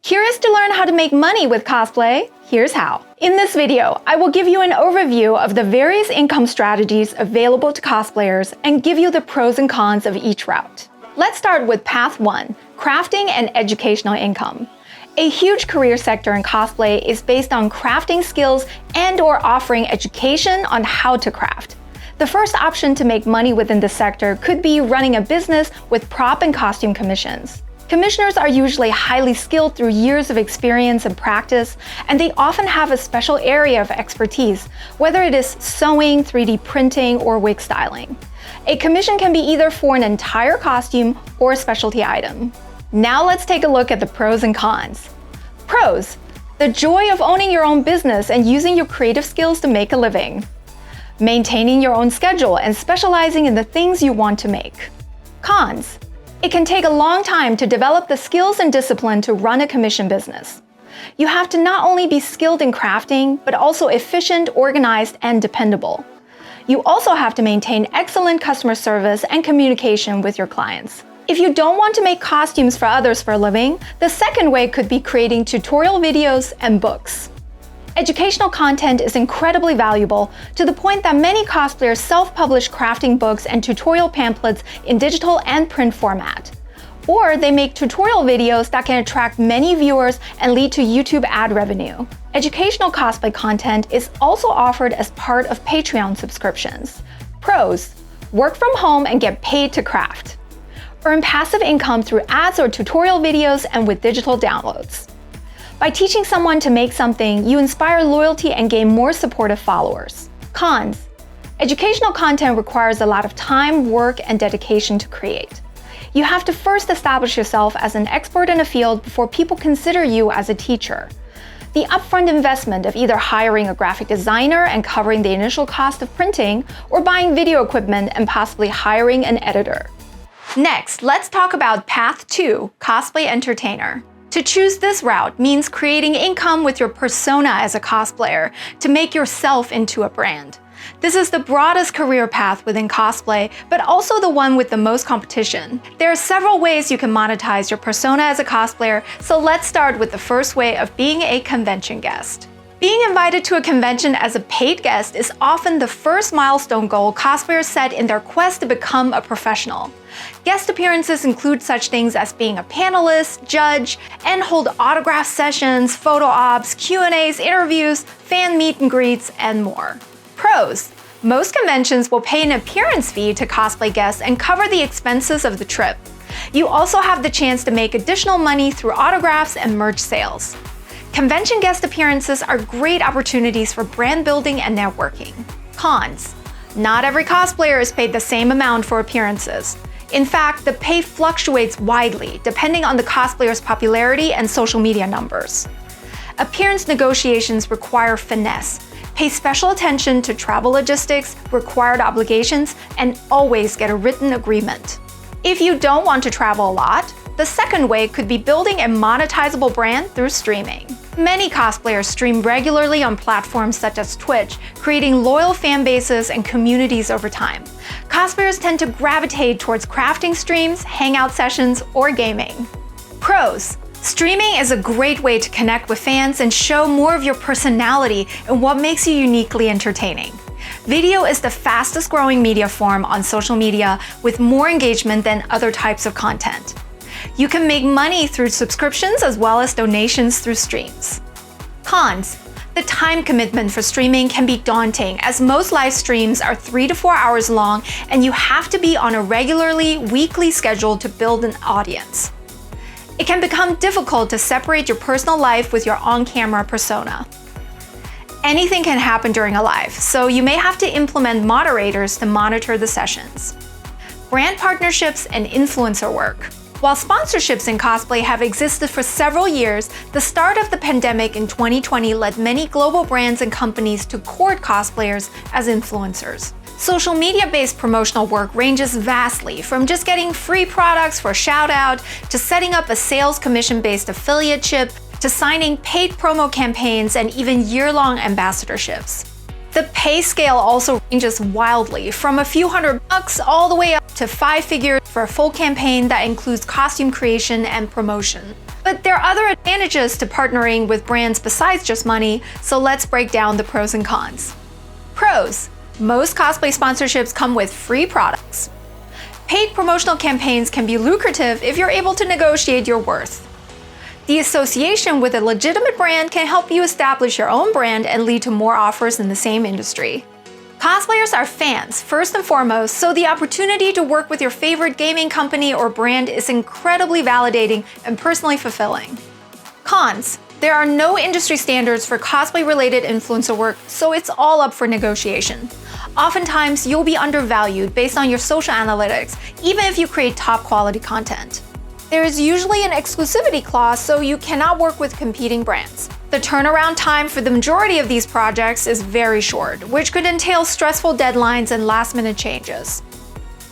Curious to learn how to make money with cosplay? Here's how. In this video, I will give you an overview of the various income strategies available to cosplayers and give you the pros and cons of each route. Let's start with Path 1, crafting and educational income. A huge career sector in cosplay is based on crafting skills and/or offering education on how to craft. The first option to make money within the sector could be running a business with prop and costume commissions. Commissioners are usually highly skilled through years of experience and practice, and they often have a special area of expertise, whether it is sewing, 3D printing, or wig styling. A commission can be either for an entire costume or a specialty item. Now let's take a look at the pros and cons. Pros: the joy of owning your own business and using your creative skills to make a living. Maintaining your own schedule and specializing in the things you want to make. Cons: it can take a long time to develop the skills and discipline to run a commission business. You have to not only be skilled in crafting, but also efficient, organized, and dependable. You also have to maintain excellent customer service and communication with your clients. If you don't want to make costumes for others for a living, the second way could be creating tutorial videos and books. Educational content is incredibly valuable to the point that many cosplayers self-publish crafting books and tutorial pamphlets in digital and print format. Or they make tutorial videos that can attract many viewers and lead to YouTube ad revenue. Educational cosplay content is also offered as part of Patreon subscriptions. Pros: work from home and get paid to craft. Earn passive income through ads or tutorial videos and with digital downloads. By teaching someone to make something, you inspire loyalty and gain more supportive followers. Cons: educational content requires a lot of time, work, and dedication to create. You have to first establish yourself as an expert in a field before people consider you as a teacher. The upfront investment of either hiring a graphic designer and covering the initial cost of printing, or buying video equipment and possibly hiring an editor. Next, let's talk about Path 2, cosplay entertainer. To choose this route means creating income with your persona as a cosplayer to make yourself into a brand. This is the broadest career path within cosplay, but also the one with the most competition. There are several ways you can monetize your persona as a cosplayer, so let's start with the first way of being a convention guest. Being invited to a convention as a paid guest is often the first milestone goal cosplayers set in their quest to become a professional. Guest appearances include such things as being a panelist, judge, and hold autograph sessions, photo ops, Q&As, interviews, fan meet and greets, and more. Pros: most conventions will pay an appearance fee to cosplay guests and cover the expenses of the trip. You also have the chance to make additional money through autographs and merch sales. Convention guest appearances are great opportunities for brand building and networking. Cons: not every cosplayer is paid the same amount for appearances. In fact, the pay fluctuates widely depending on the cosplayer's popularity and social media numbers. Appearance negotiations require finesse. Pay special attention to travel logistics, required obligations, and always get a written agreement. If you don't want to travel a lot, the second way could be building a monetizable brand through streaming. Many cosplayers stream regularly on platforms such as Twitch, creating loyal fan bases and communities over time. Cosplayers tend to gravitate towards crafting streams, hangout sessions, or gaming. Pros: streaming is a great way to connect with fans and show more of your personality and what makes you uniquely entertaining. Video is the fastest growing media form on social media with more engagement than other types of content. You can make money through subscriptions as well as donations through streams. Cons: the time commitment for streaming can be daunting as most live streams are 3 to 4 hours long and you have to be on a regularly weekly schedule to build an audience. It can become difficult to separate your personal life with your on-camera persona. Anything can happen during a live, so you may have to implement moderators to monitor the sessions. Brand partnerships and influencer work. While sponsorships in cosplay have existed for several years, the start of the pandemic in 2020 led many global brands and companies to court cosplayers as influencers. Social media-based promotional work ranges vastly, from just getting free products for a shout-out, to setting up a sales commission-based affiliateship, to signing paid promo campaigns and even year-long ambassadorships. The pay scale also ranges wildly, from a few $100 all the way up to 5 figures for a full campaign that includes costume creation and promotion. But there are other advantages to partnering with brands besides just money, so let's break down the pros and cons. Pros: most cosplay sponsorships come with free products. Paid promotional campaigns can be lucrative if you're able to negotiate your worth. The association with a legitimate brand can help you establish your own brand and lead to more offers in the same industry. Cosplayers are fans, first and foremost, so the opportunity to work with your favorite gaming company or brand is incredibly validating and personally fulfilling. Cons: there are no industry standards for cosplay-related influencer work, so it's all up for negotiation. Oftentimes, you'll be undervalued based on your social analytics, even if you create top-quality content. There is usually an exclusivity clause, so you cannot work with competing brands. The turnaround time for the majority of these projects is very short, which could entail stressful deadlines and last-minute changes.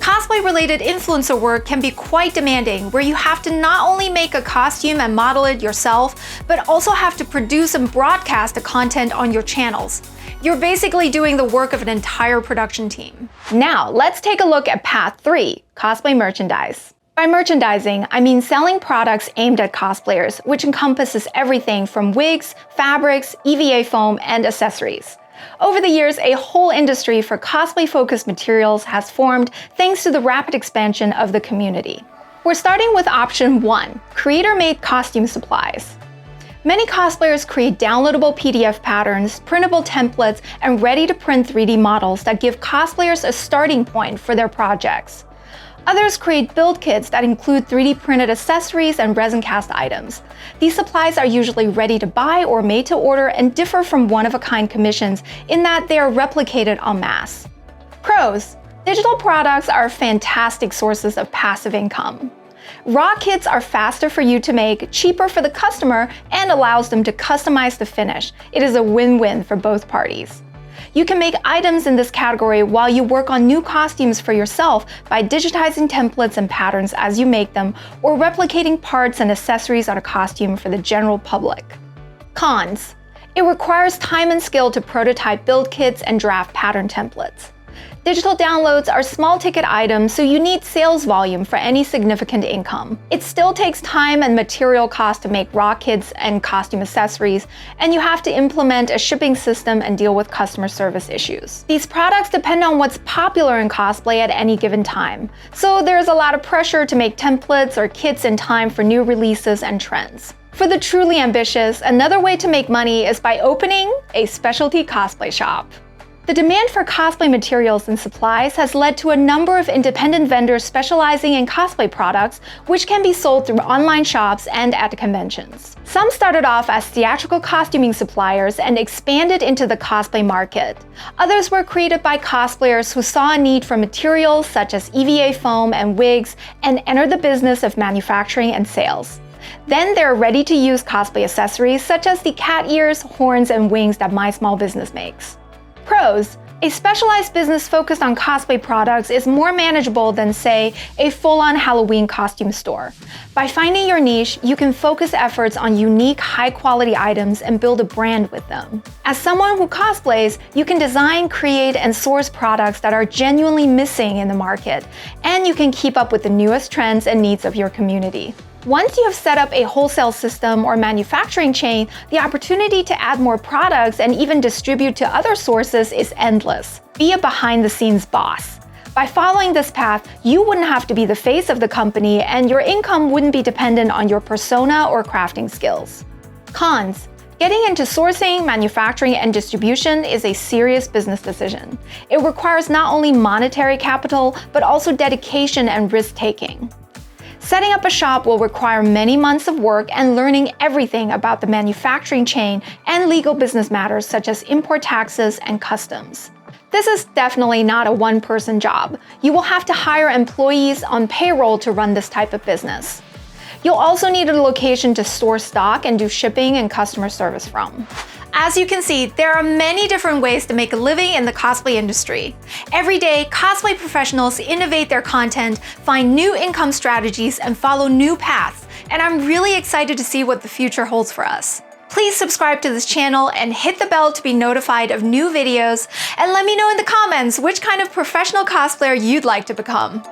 Cosplay-related influencer work can be quite demanding, where you have to not only make a costume and model it yourself, but also have to produce and broadcast the content on your channels. You're basically doing the work of an entire production team. Now, let's take a look at Path 3, cosplay merchandise. By merchandising, I mean selling products aimed at cosplayers, which encompasses everything from wigs, fabrics, EVA foam, and accessories. Over the years, a whole industry for cosplay-focused materials has formed thanks to the rapid expansion of the community. We're starting with option 1, creator-made costume supplies. Many cosplayers create downloadable PDF patterns, printable templates, and ready-to-print 3D models that give cosplayers a starting point for their projects. Others create build kits that include 3D printed accessories and resin cast items. These supplies are usually ready to buy or made to order and differ from one-of-a-kind commissions in that they are replicated en masse. Pros: digital products are fantastic sources of passive income. Raw kits are faster for you to make, cheaper for the customer, and allows them to customize the finish. It is a win-win for both parties. You can make items in this category while you work on new costumes for yourself by digitizing templates and patterns as you make them, or replicating parts and accessories on a costume for the general public. Cons: it requires time and skill to prototype build kits and draft pattern templates. Digital downloads are small-ticket items, so you need sales volume for any significant income. It still takes time and material cost to make raw kits and costume accessories, and you have to implement a shipping system and deal with customer service issues. These products depend on what's popular in cosplay at any given time, so there's a lot of pressure to make templates or kits in time for new releases and trends. For the truly ambitious, another way to make money is by opening a specialty cosplay shop. The demand for cosplay materials and supplies has led to a number of independent vendors specializing in cosplay products, which can be sold through online shops and at conventions. Some started off as theatrical costuming suppliers and expanded into the cosplay market. Others were created by cosplayers who saw a need for materials such as EVA foam and wigs and entered the business of manufacturing and sales. Then they're ready-to-use cosplay accessories such as the cat ears, horns, and wings that my small business makes. Pros: a specialized business focused on cosplay products is more manageable than, say, a full-on Halloween costume store. By finding your niche, you can focus efforts on unique, high-quality items and build a brand with them. As someone who cosplays, you can design, create, and source products that are genuinely missing in the market, and you can keep up with the newest trends and needs of your community. Once you have set up a wholesale system or manufacturing chain, the opportunity to add more products and even distribute to other sources is endless. Be a behind-the-scenes boss. By following this path, you wouldn't have to be the face of the company, and your income wouldn't be dependent on your persona or crafting skills. Cons: getting into sourcing, manufacturing, and distribution is a serious business decision. It requires not only monetary capital, but also dedication and risk-taking. Setting up a shop will require many months of work and learning everything about the manufacturing chain and legal business matters such as import taxes and customs. This is definitely not a one-person job. You will have to hire employees on payroll to run this type of business. You'll also need a location to store stock and do shipping and customer service from. As you can see, there are many different ways to make a living in the cosplay industry. Every day, cosplay professionals innovate their content, find new income strategies, and follow new paths, and I'm really excited to see what the future holds for us. Please subscribe to this channel and hit the bell to be notified of new videos, and let me know in the comments which kind of professional cosplayer you'd like to become.